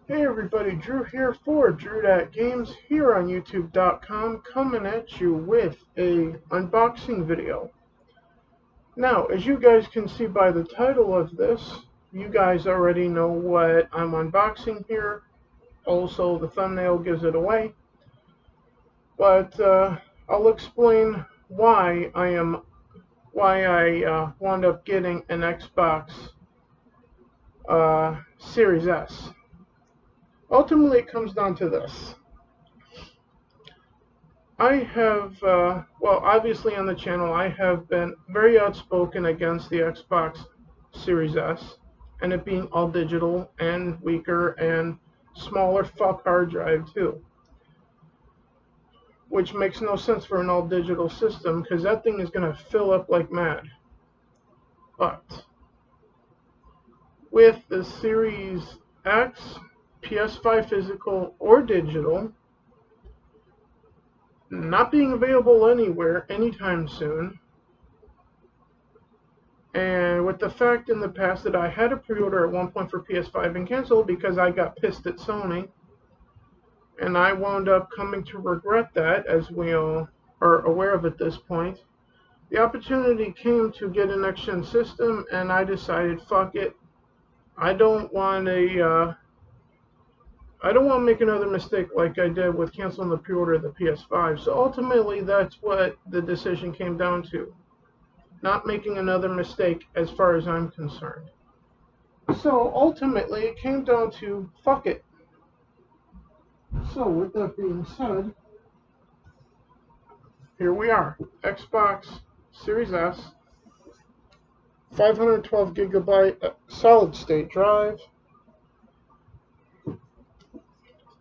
Hey everybody, Drew here for Drew.Games here on YouTube.com, coming at you with a unboxing video. Now, as you guys can see by the title of this, you guys already know what I'm unboxing here. Also, the thumbnail gives it away. But I'll explain why I wound up getting an Xbox Series S. Ultimately, it comes down to this. I have, well, obviously on the channel, I have been very outspoken against the Xbox Series S and it being all digital and weaker and smaller fuck hard drive too. Which makes no sense for an all digital system because that thing is going to fill up like mad. But with the Series X, PS5 physical or digital, not being available anywhere anytime soon, and with the fact in the past that I had a pre-order at one point for PS5 and canceled because I got pissed at Sony, and I wound up coming to regret that, as we all are aware of at this point. The opportunity came to get a next-gen system, and I decided, fuck it. I don't want to make another mistake like I did with canceling the pre-order of the PS5. So ultimately, that's what the decision came down to. Not making another mistake as far as I'm concerned. So ultimately, it came down to fuck it. So with that being said, here we are. Xbox Series S, 512 gigabyte solid state drive.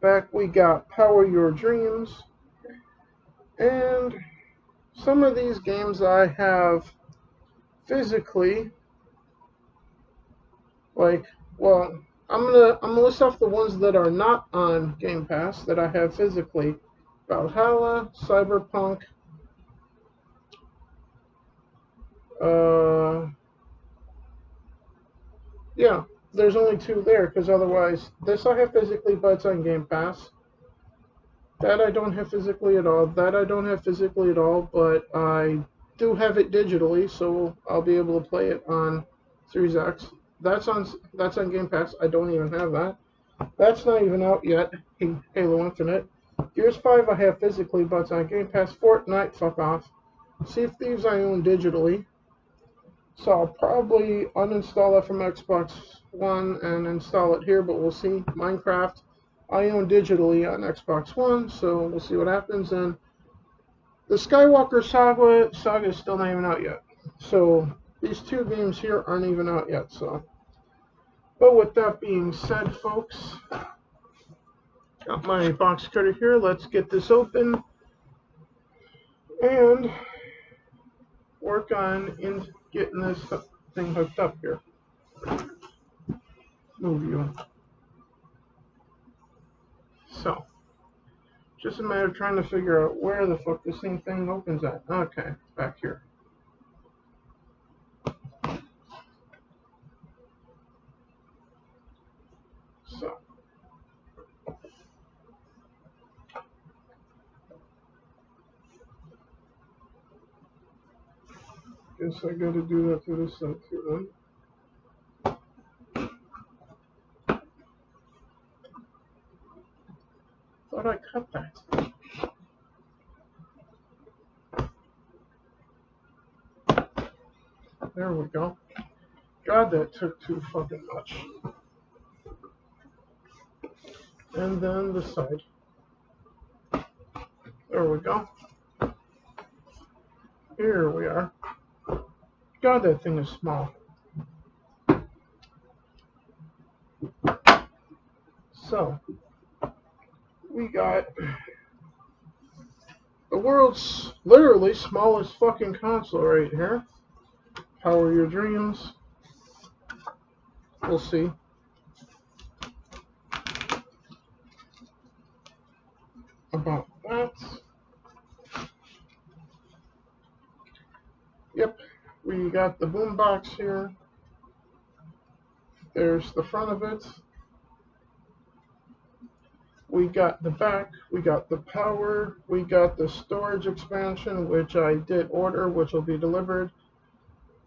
Back we got Power Your Dreams, and some of these games I have physically, like, well, I'm gonna list off the ones that are not on Game Pass that I have physically. Valhalla, Cyberpunk, yeah, there's only two there because otherwise, this I have physically, but it's on Game Pass. That I don't have physically at all. That I don't have physically at all, but I do have it digitally, so I'll be able to play it on Series X. That's on Game Pass. I don't even have that. That's not even out yet. Halo Infinite. Gears 5 I have physically, but it's on Game Pass. Fortnite, fuck off. Sea of Thieves I own digitally. So I'll probably uninstall it from Xbox One and install it here, but we'll see. Minecraft I own digitally on Xbox One, so we'll see what happens. And the Skywalker saga is still not even out yet. So these two games here aren't even out yet. So, but with that being said, folks, got my box cutter here. Let's get this open and work on getting this thing hooked up here. Move you. So, just a matter of trying to figure out where the fuck this thing opens at. Okay, back here. So, guess I gotta do that to this side too then. Thought I cut that. There we go. God, that took too fucking much. And then the side. There we go. Here we are. God, that thing is small. So, we got the world's literally smallest fucking console right here. Power Your Dreams. We'll see. About that. Yep, we got the boombox here. There's the front of it. We got the back, we got the power, we got the storage expansion, which I did order, which will be delivered,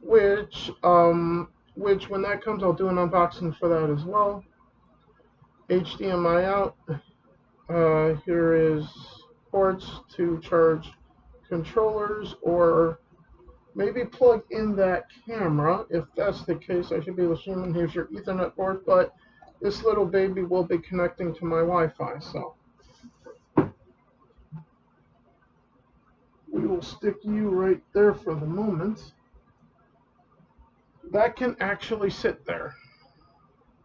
which when that comes, I'll do an unboxing for that as well. HDMI out. Here is ports to charge controllers, or maybe plug in that camera. If that's the case, I should be able to zoom in. Here's your Ethernet port, but this little baby will be connecting to my Wi-Fi, so we will stick you right there for the moment. That can actually sit there.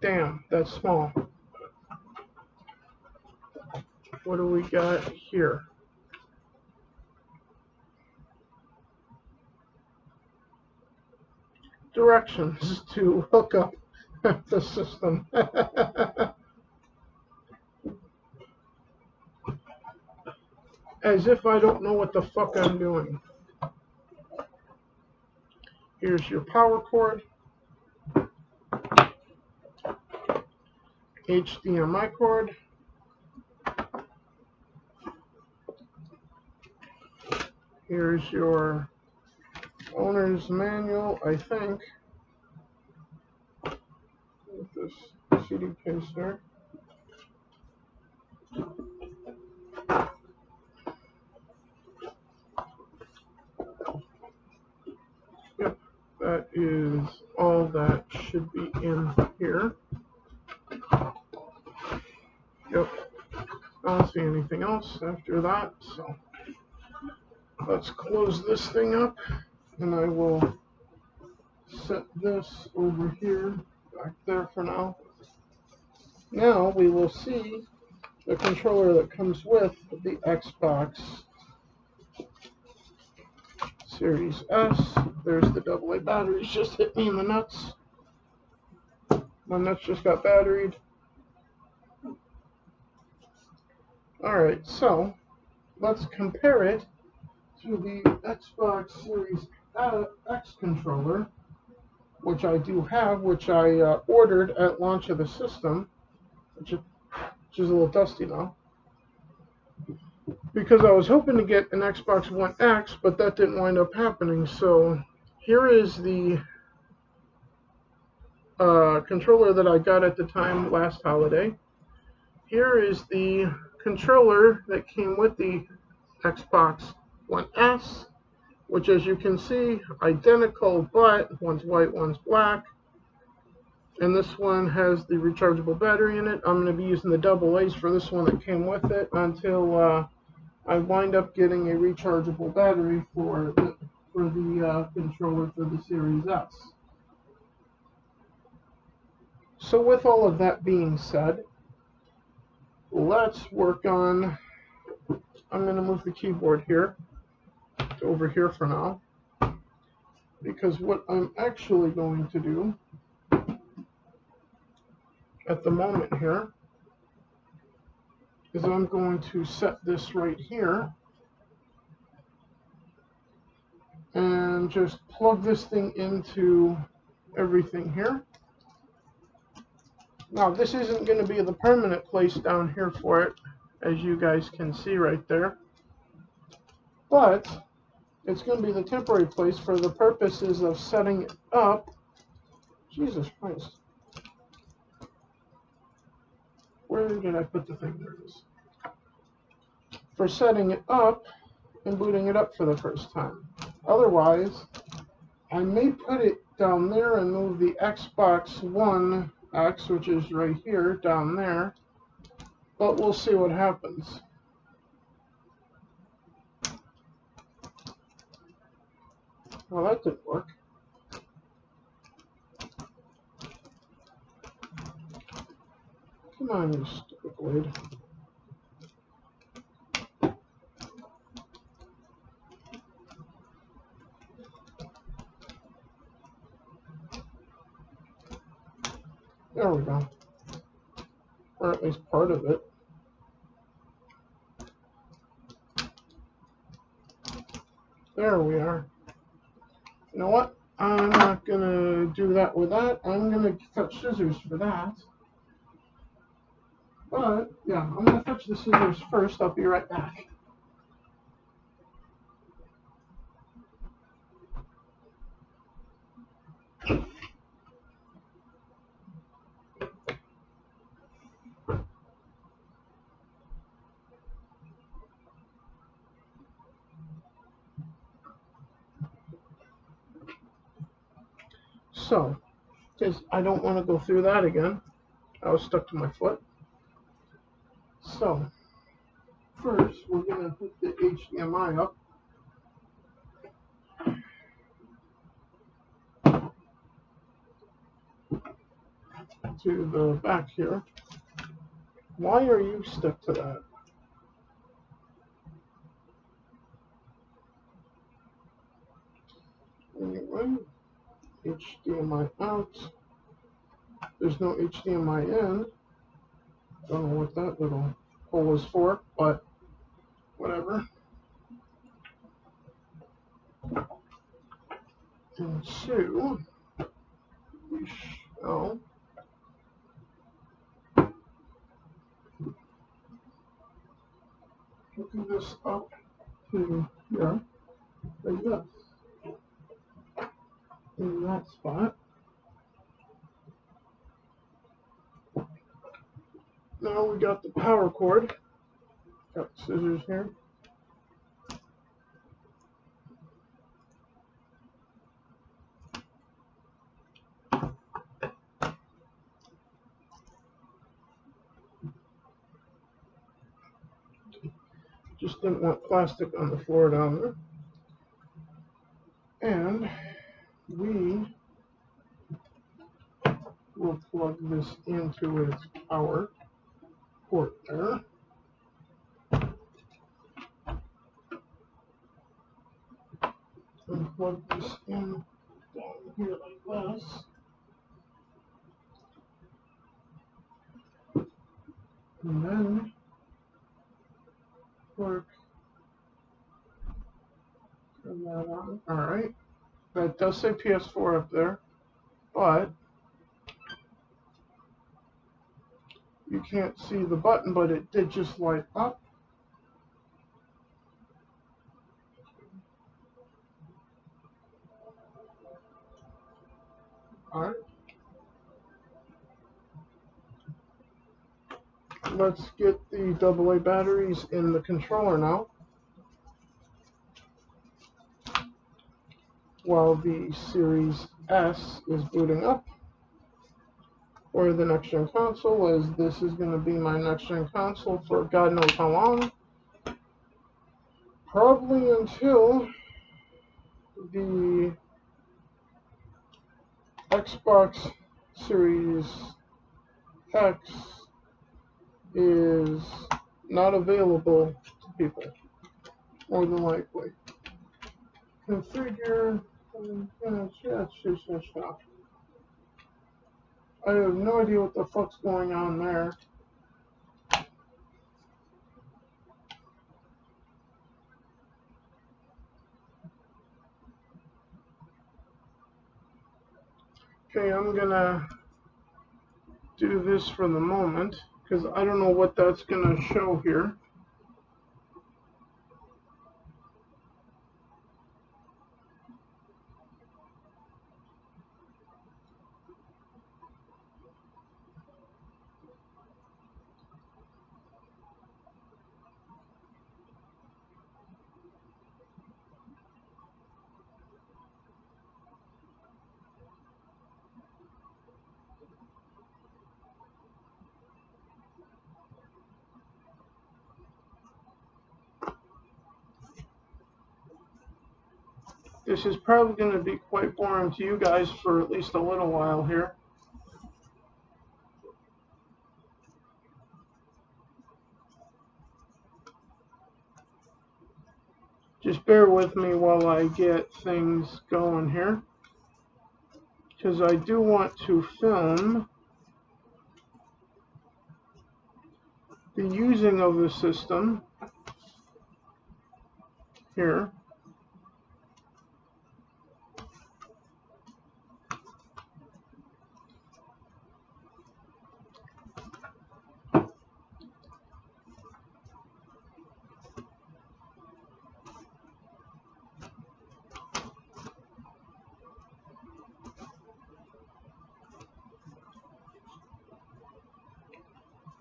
Damn, that's small. What do we got here? Directions to hook up the system. As if I don't know what the fuck I'm doing. Here's your power cord, HDMI cord, here's your owner's manual, I think, with this CD case there. Yep, that is all that should be in here. Yep, I don't see anything else after that, so let's close this thing up, and I will set this over here, back there for now. Now we will see the controller that comes with the Xbox Series S. There's the AA batteries, just hit me in the nuts. My nuts just got batteried. Alright, so let's compare it to the Xbox Series X controller, which I do have, which I ordered at launch of the system, which is a little dusty now, because I was hoping to get an Xbox One X, but that didn't wind up happening. So here is the controller that I got at the time last holiday. Here is the controller that came with the Xbox One S, which, as you can see, identical, but one's white, one's black. And this one has the rechargeable battery in it. I'm going to be using the AA's for this one that came with it until I wind up getting a rechargeable battery for the controller for the Series S. So with all of that being said, let's work on, I'm going to move the keyboard here to over here for now, because what I'm actually going to do at the moment here is I'm going to set this right here and just plug this thing into everything here. Now, this isn't going to be the permanent place down here for it, as you guys can see right there, but it's going to be the temporary place for the purposes of setting it up. Jesus Christ. Where did I put the thing? There it is. For setting it up and booting it up for the first time. Otherwise, I may put it down there and move the Xbox One X, which is right here, down there. But we'll see what happens. Well, that didn't work. Come on, you stupid blade. There we go. Or at least part of it. There we are. You know what? I'm not going to do that with that. I'm going to cut scissors for that. But, yeah, I'm going to fetch the scissors first. I'll be right back. So, because I don't want to go through that again. I was stuck to my foot. So, first, we're going to hook the HDMI up to the back here. Why are you stuck to that? Anyway, HDMI out. There's no HDMI in. Don't know what that little hole is for, but whatever. And two, we shall hook this up to here, like this, in that spot. Now we got the power cord. Got scissors here. Just didn't want plastic on the floor down there. And we will plug this into its power port there. And plug this in down here like this. And then plug that on. Alright. That does say PS4 up there, but you can't see the button, but it did just light up. Alright. Let's get the AA batteries in the controller now, while the Series S is booting up for the next gen console, as this is going to be my next gen console for God knows how long. Probably until the Xbox Series X is not available to people, more than likely. Configure. I have no idea what the fuck's going on there. Okay, I'm gonna do this for the moment, because I don't know what that's gonna show here. This is probably going to be quite boring to you guys for at least a little while here. Just bear with me while I get things going here, because I do want to film the using of the system here.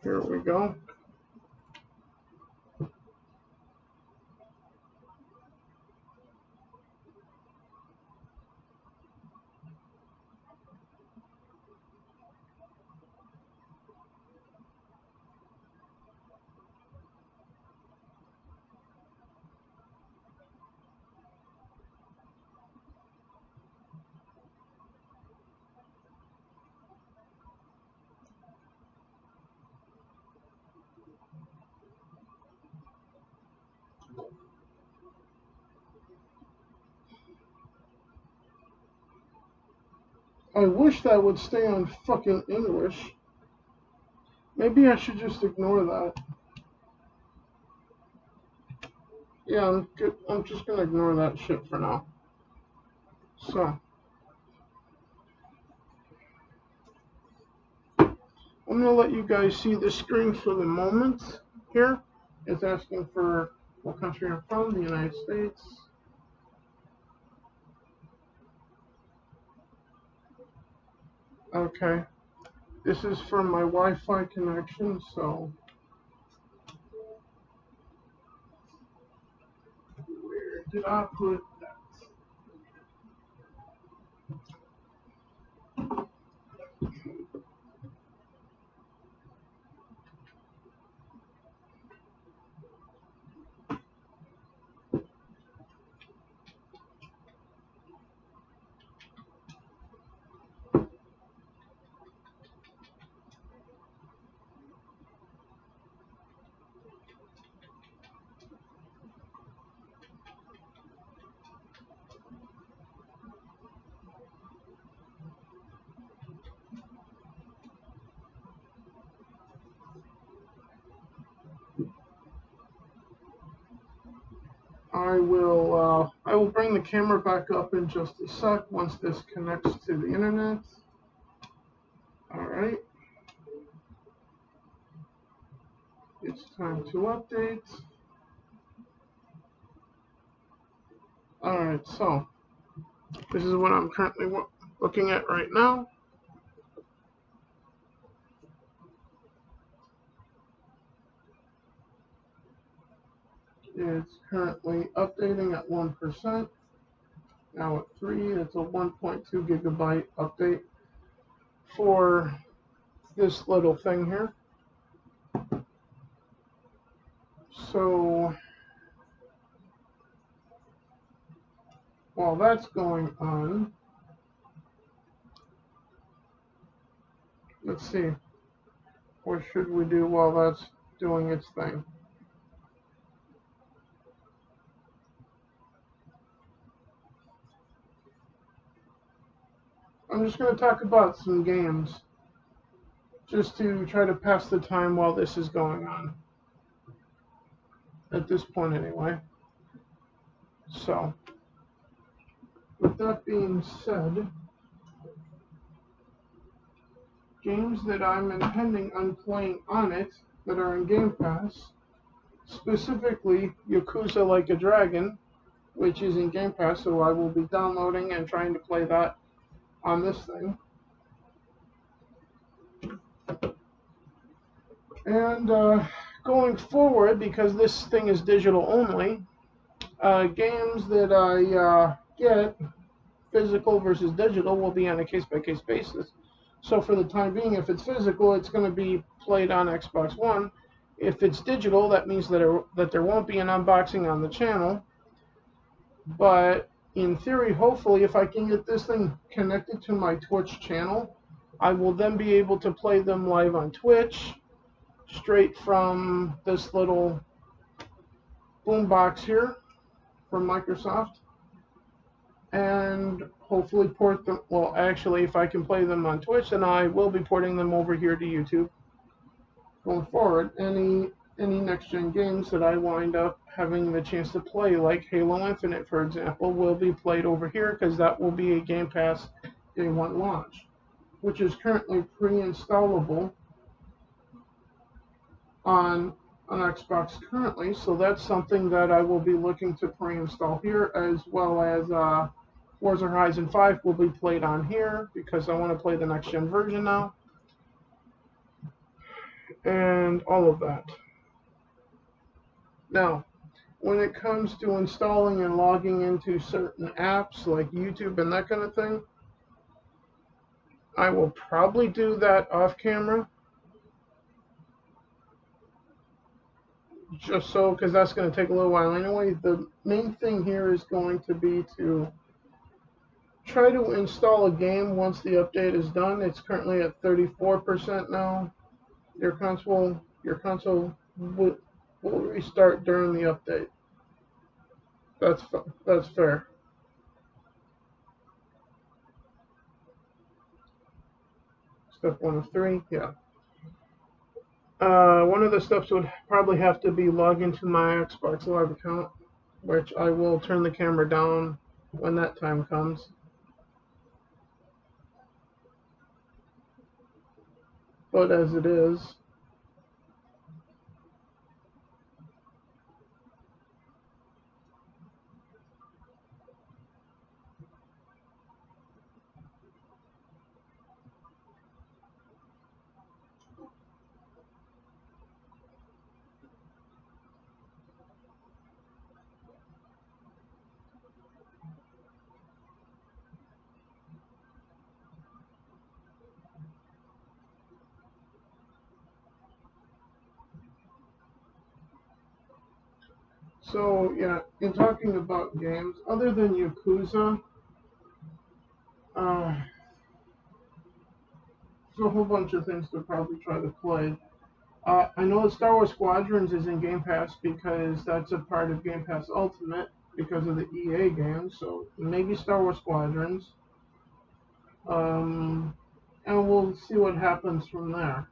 Here we go. I wish that would stay on fucking English. Maybe I should just ignore that. Yeah, I'm good. I'm just gonna ignore that shit for now. So, I'm gonna let you guys see the screen for the moment here. It's asking for what country I'm from, the United States. Okay. This is from my Wi-Fi connection, so where did I put that? I will bring the camera back up in just a sec once this connects to the internet. All right. It's time to update. All right, so this is what I'm currently looking at right now. It's currently updating at 1%. Now at 3, it's a 1.2 gigabyte update for this little thing here. So while that's going on, let's see, what should we do while that's doing its thing? I'm just going to talk about some games just to try to pass the time while this is going on. At this point, anyway. So, with that being said, games that I'm intending on playing on it that are in Game Pass, specifically Yakuza Like a Dragon, which is in Game Pass, so I will be downloading and trying to play that on this thing. And going forward, because this thing is digital only, games that I get, physical versus digital, will be on a case-by-case basis. So for the time being, if it's physical, it's going to be played on Xbox One. If it's digital, that means that there won't be an unboxing on the channel. But in theory, hopefully, if I can get this thing connected to my Twitch channel, I will then be able to play them live on Twitch, straight from this little boombox here from Microsoft, and hopefully port them. Well, actually, if I can play them on Twitch, then I will be porting them over here to YouTube. Going forward, any next-gen games that I wind up having the chance to play, like Halo Infinite, for example, will be played over here because that will be a Game Pass Day 1 launch, which is currently pre-installable on Xbox currently, so that's something that I will be looking to pre-install here, as well as Forza Horizon 5 will be played on here because I want to play the next-gen version now. and all of that. Now, when it comes to installing and logging into certain apps like YouTube and that kind of thing, I will probably do that off camera, just so, because that's going to take a little while anyway. The main thing here is going to be to try to install a game once the update is done. It's currently at 34% now. Your console will restart during the update. That's fair. Step 1 of 3, yeah. One of the steps would probably have to be log into my Xbox Live account, which I will turn the camera down when that time comes. But as it is, so yeah, in talking about games, other than Yakuza, uh, there's a whole bunch of things to probably try to play. I know that Star Wars Squadrons is in Game Pass because that's a part of Game Pass Ultimate because of the EA games, so maybe Star Wars Squadrons. Um, and we'll see what happens from there.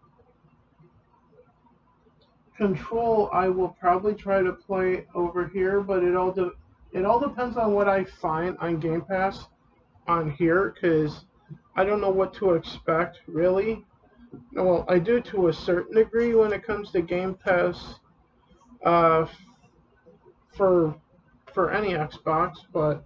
Control, I will probably try to play over here, but it all depends on what I find on Game Pass on here, because I don't know what to expect really. Well, I do to a certain degree when it comes to Game Pass uh, for for any Xbox, but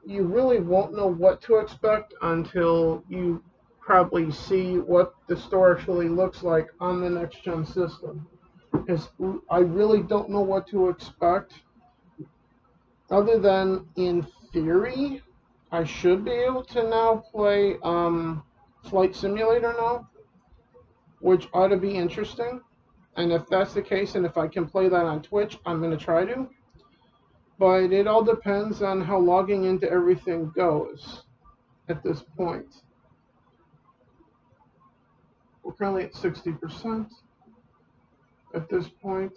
you really won't know what to expect until you probably see what the store actually looks like on the next gen system. Because I really don't know what to expect, other than in theory, I should be able to now play Flight Simulator now, which ought to be interesting. And if that's the case, and if I can play that on Twitch, I'm going to try to. But it all depends on how logging into everything goes at this point. We're currently at 60% at this point.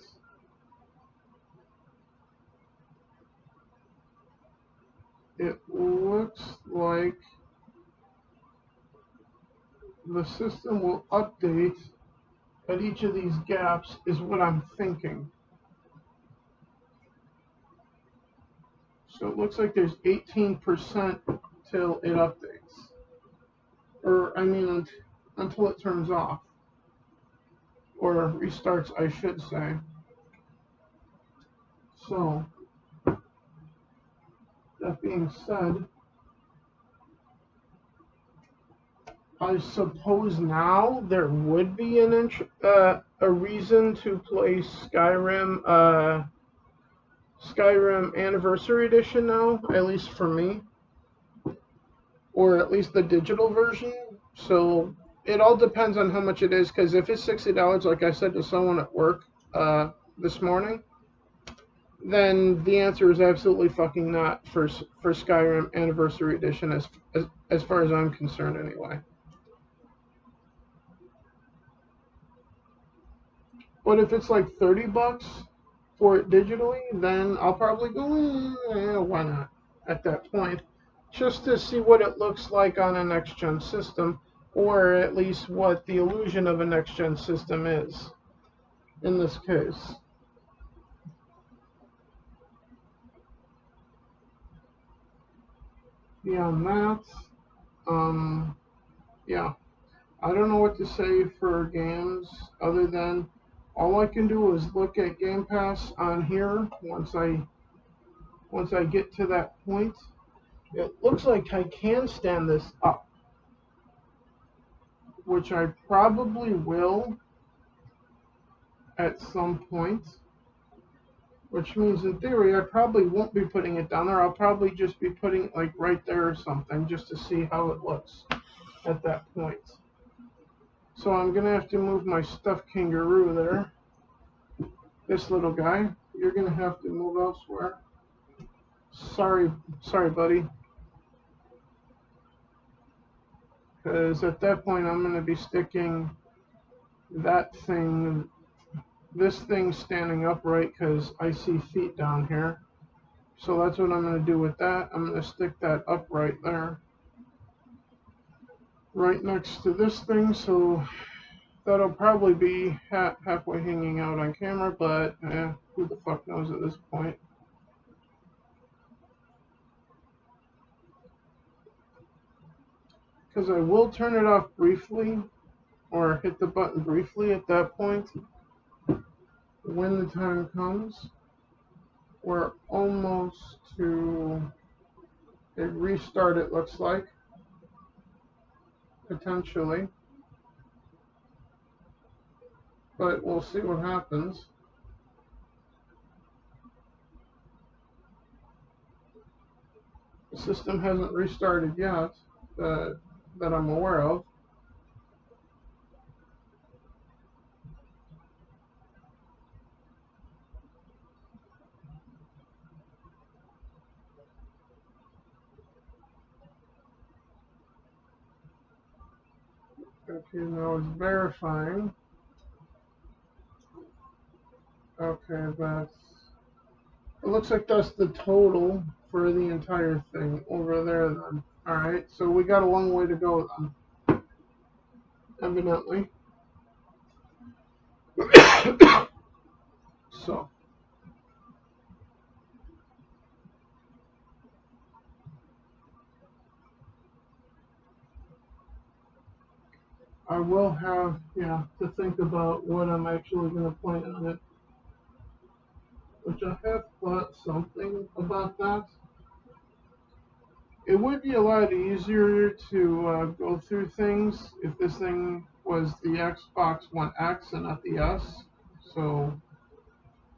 It looks like the system will update at each of these gaps, is what I'm thinking. So it looks like there's 18% till it updates. Or, I mean, until it turns off. Or restarts, I should say. So, that being said, I suppose now there would be a reason to play Skyrim Anniversary Edition now, at least for me, or at least the digital version. So it all depends on how much it is, because if it's $60, like I said to someone at work this morning, then the answer is absolutely fucking not for Skyrim Anniversary Edition, as far as I'm concerned, anyway. But if it's like $30 for it digitally, then I'll probably go, why not? At that point, just to see what it looks like on a next gen system, or at least what the illusion of a next gen system is in this case. Beyond that, yeah, I don't know what to say for games other than all I can do is look at Game Pass on here once I get to that point. It looks like I can stand this up. which I probably will at some point, which means in theory I probably won't be putting it down there. I'll probably just be putting it like right there or something just to see how it looks at that point. So I'm gonna have to move my stuffed kangaroo there. This little guy, you're gonna have to move elsewhere. Sorry, buddy. Because at that point I'm gonna be sticking that thing, this thing standing upright because I see feet down here. So that's what I'm going to do with that. I'm going to stick that upright there, right next to this thing. So that'll probably be halfway hanging out on camera, but who the fuck knows at this point. Because I will turn it off briefly, or hit the button briefly at that point when the time comes. We're almost to a restart, it looks like, potentially, but we'll see what happens. The system hasn't restarted yet that I'm aware of. Okay, now it's verifying. Okay, it looks like that's the total for the entire thing over there then. Alright, so we got a long way to go then, evidently. So, I will have, to think about what I'm actually going to point on it. Which I have thought something about that. It would be a lot easier to go through things if this thing was the Xbox One X and not the S. So,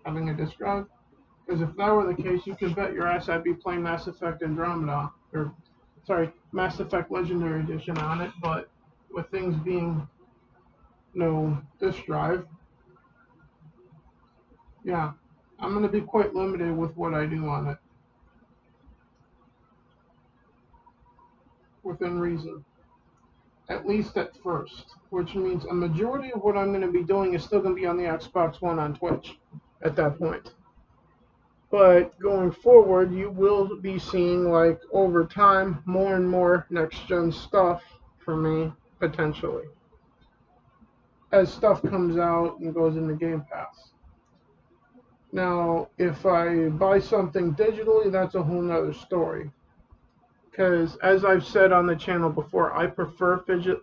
having a disc drive. Because if that were the case, you can bet your ass I'd be playing Mass Effect Andromeda. Or, sorry, Mass Effect Legendary Edition on it. But with things being no disc drive, yeah, I'm going to be quite limited with what I do on it. Within reason. At least at first. Which means a majority of what I'm going to be doing is still going to be on the Xbox One on Twitch at that point. But going forward, you will be seeing, like, over time, more and more next-gen stuff for me, potentially. As stuff comes out and goes into Game Pass. Now, if I buy something digitally, that's a whole nother story. Because, as I've said on the channel before, I prefer fidgetal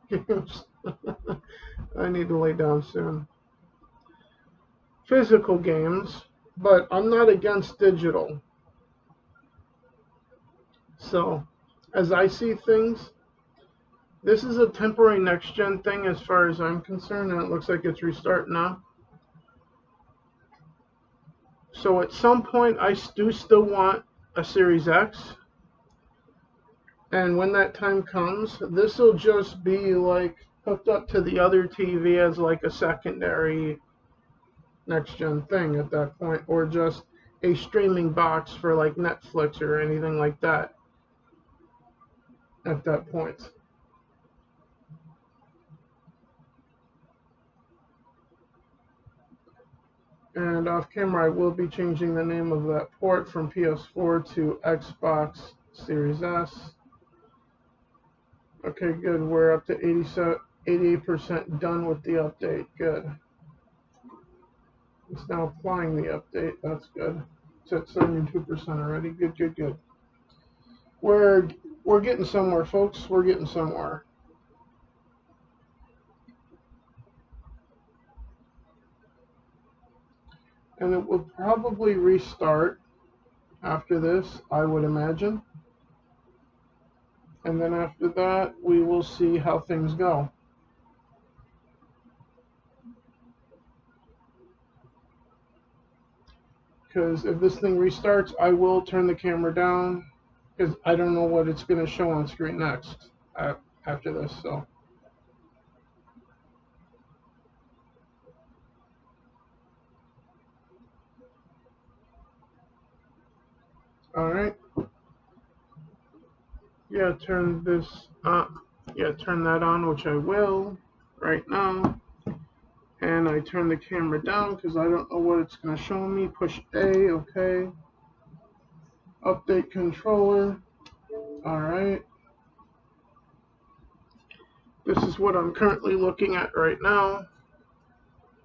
games. I need to lay down soon. Physical games, but I'm not against digital. So, as I see things, this is a temporary next-gen thing as far as I'm concerned, and it looks like it's restarting now. So at some point, I do still want a Series X, and when that time comes, this will just be like hooked up to the other TV as like a secondary next-gen thing at that point, or just a streaming box for like Netflix or anything like that at that point. And off camera, I will be changing the name of that port from PS4 to Xbox Series S. Okay, good. We're up to 88% done with the update. Good. It's now applying the update. That's good. It's at 72% already. Good, good, good. We're getting somewhere, folks. We're getting somewhere. And it will probably restart after this, I would imagine. And then after that, we will see how things go. Because if this thing restarts, I will turn the camera down because I don't know what it's going to show on screen next after this. So, all right, yeah, turn this on. Yeah, turn that on, which I will right now. And I turn the camera down because I don't know what it's going to show me. Push A, okay. Update controller. All right. This is what I'm currently looking at right now.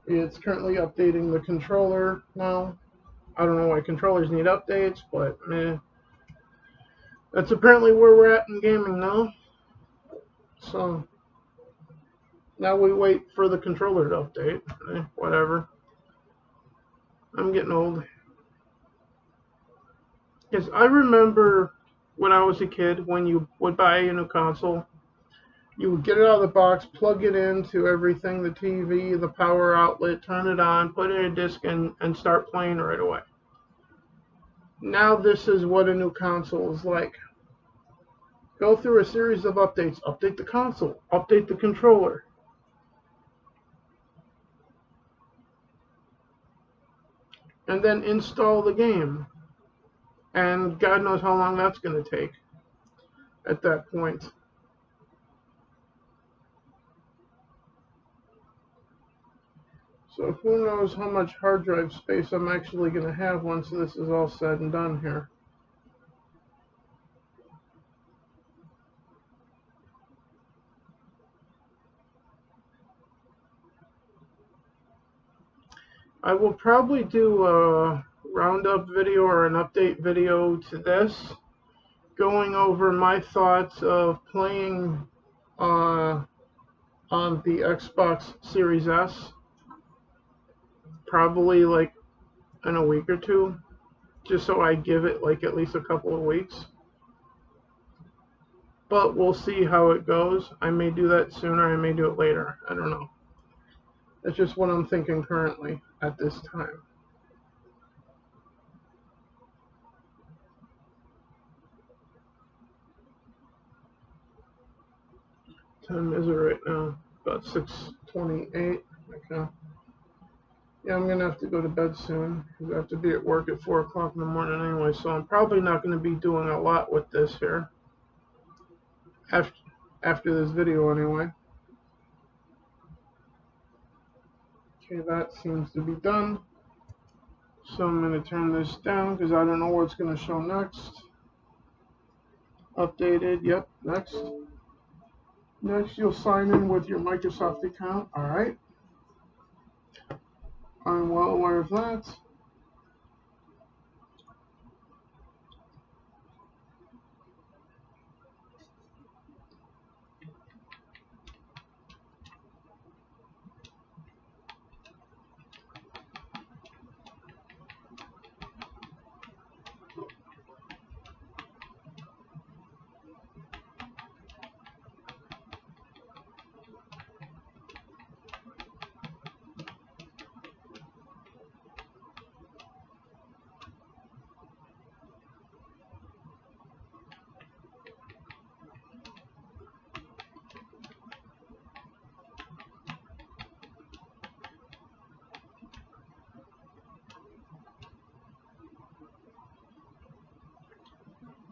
It's currently updating the controller now. I don't know why controllers need updates, but that's apparently where we're at in gaming now. So now we wait for the controller to update. Whatever. I'm getting old. Because I remember when I was a kid, when you would buy a new console, you would get it out of the box, plug it into everything, the TV, the power outlet, turn it on, put in a disc, and start playing right away. Now this is what a new console is like. Go through a series of updates. Update the console. Update the controller. And then install the game. And God knows how long that's going to take at that point. So who knows how much hard drive space I'm actually going to have once this is all said and done here. I will probably do a roundup video or an update video to this, going over my thoughts of playing on the Xbox Series S, probably like in a week or two, just so I give it like at least a couple of weeks. But we'll see how it goes. I may do that sooner, I may do it later. I don't know. That's just what I'm thinking currently at this time. What time is it right now? About 6:28. Okay. Yeah, I'm gonna have to go to bed soon because I have to be at work at 4 o'clock in the morning anyway. So I'm probably not going to be doing a lot with this here after this video anyway. Okay, that seems to be done. So I'm going to turn this down because I don't know what's going to show next. Updated. Yep. Next. Next, you'll sign in with your Microsoft account. All right. I'm well aware of that.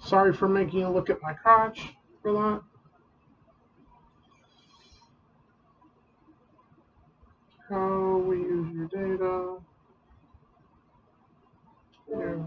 Sorry for making you look at my crotch for that. How we use your data. Here.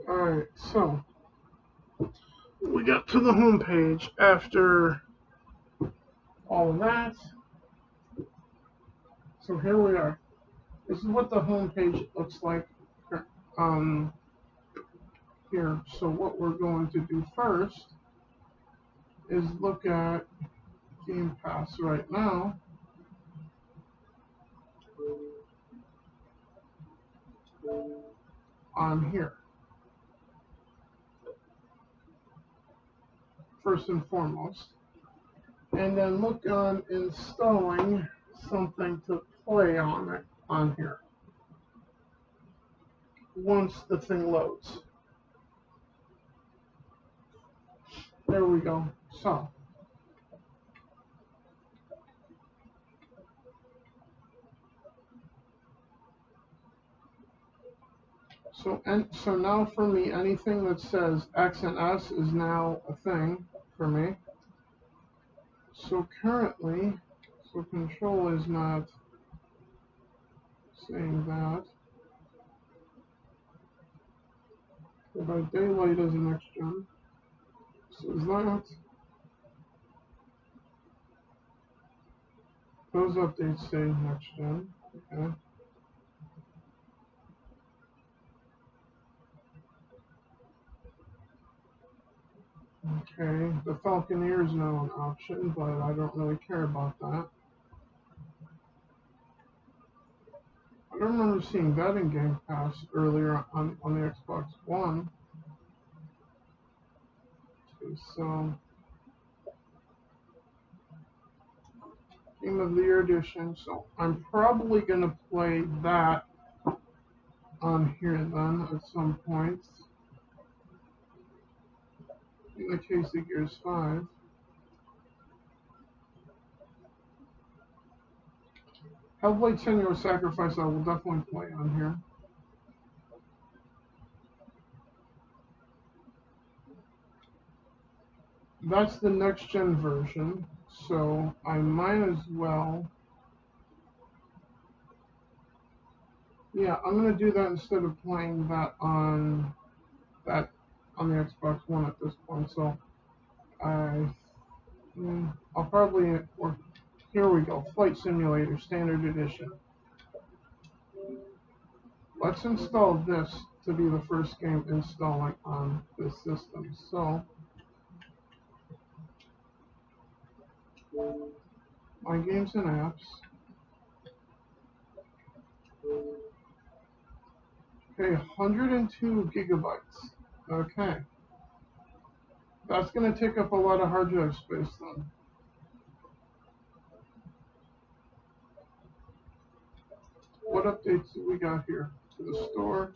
Alright, so we got to the home page after all of that. So here we are. This is what the home page looks like um, here. So what we're going to do first is look at Game Pass right now. On here. First and foremost. And then look on installing something to play on it on here. Once the thing loads. There we go. So now for me, anything that says X and S is now a thing for me. So currently, control is not saying that. By daylight is an next gen. So is that. Those updates say next gen. Okay. Okay, the Falconeer is now an option, but I don't really care about that. I don't remember seeing that in Game Pass earlier on the Xbox One. Okay, so Game of the Year edition. So I'm probably gonna play that on here then at some point. In the case of Gears 5. Hellblade Senua's Sacrifice I will definitely play on here. That's the next gen version, so I might as well. Yeah, I'm gonna do that instead of playing that on the Xbox One at this point. So I'll probably here we go. Flight Simulator Standard Edition. Let's install this to be the first game installing on this system. So my games and apps. Okay, 102 gigabytes. Okay. That's going to take up a lot of hard drive space then. What updates do we got here? To the store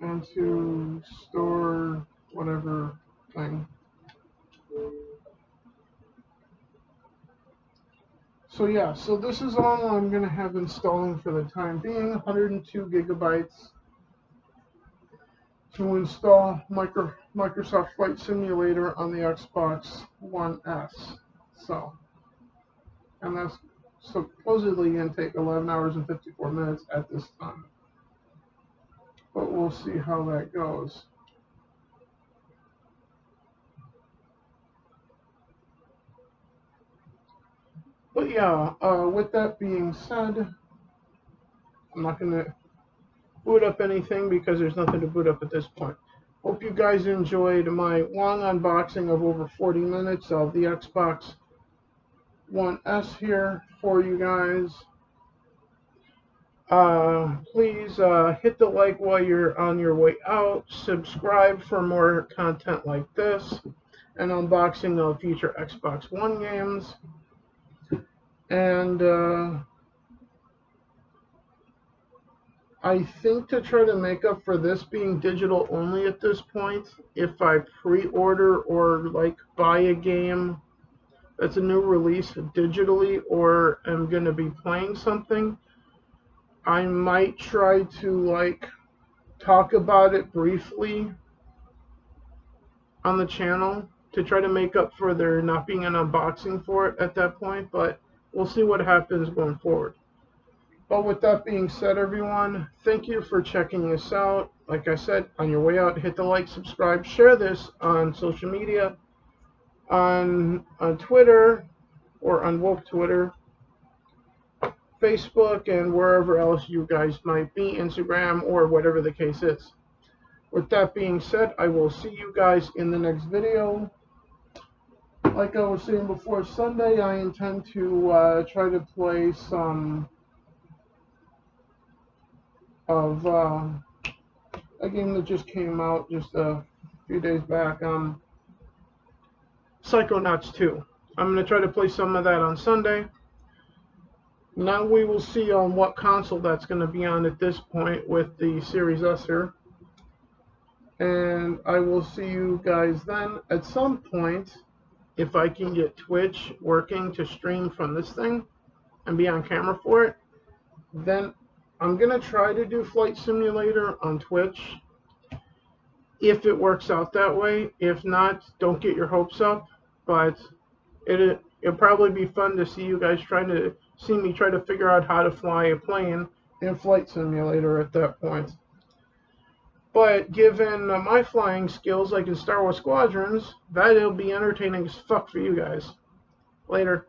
and to store whatever thing. So yeah, so this is all I'm going to have installing for the time being, 102 gigabytes to install Microsoft Flight Simulator on the Xbox One S. So, and that's supposedly going to take 11 hours and 54 minutes at this time. But we'll see how that goes. But yeah, with that being said, I'm not going to boot up anything because there's nothing to boot up at this point. Hope you guys enjoyed my long unboxing of over 40 minutes of the Xbox 1S here for you guys. Please hit the like while you're on your way out. Subscribe for more content like this and unboxing of future Xbox One games. And I think to try to make up for this being digital only at this point, if I pre-order or like buy a game that's a new release digitally or am going to be playing something, I might try to like talk about it briefly on the channel to try to make up for there not being an unboxing for it at that point, but we'll see what happens going forward. But with that being said, everyone, thank you for checking this out. Like I said, on your way out, hit the like, subscribe, share this on social media, on Twitter, or on woke Twitter, Facebook, and wherever else you guys might be, Instagram, or whatever the case is. With that being said, I will see you guys in the next video. Like I was saying before, Sunday I intend to try to play some of a game that just came out just a few days back, Psychonauts 2. I'm going to try to play some of that on Sunday. Now we will see on what console that's going to be on at this point with the Series S here. And I will see you guys then at some point if I can get Twitch working to stream from this thing and be on camera for it. Then I'm going to try to do Flight Simulator on Twitch if it works out that way. If not, don't get your hopes up. But it'll probably be fun to see you guys see me try to figure out how to fly a plane in Flight Simulator at that point. But given my flying skills like in Star Wars Squadrons, that'll be entertaining as fuck for you guys. Later.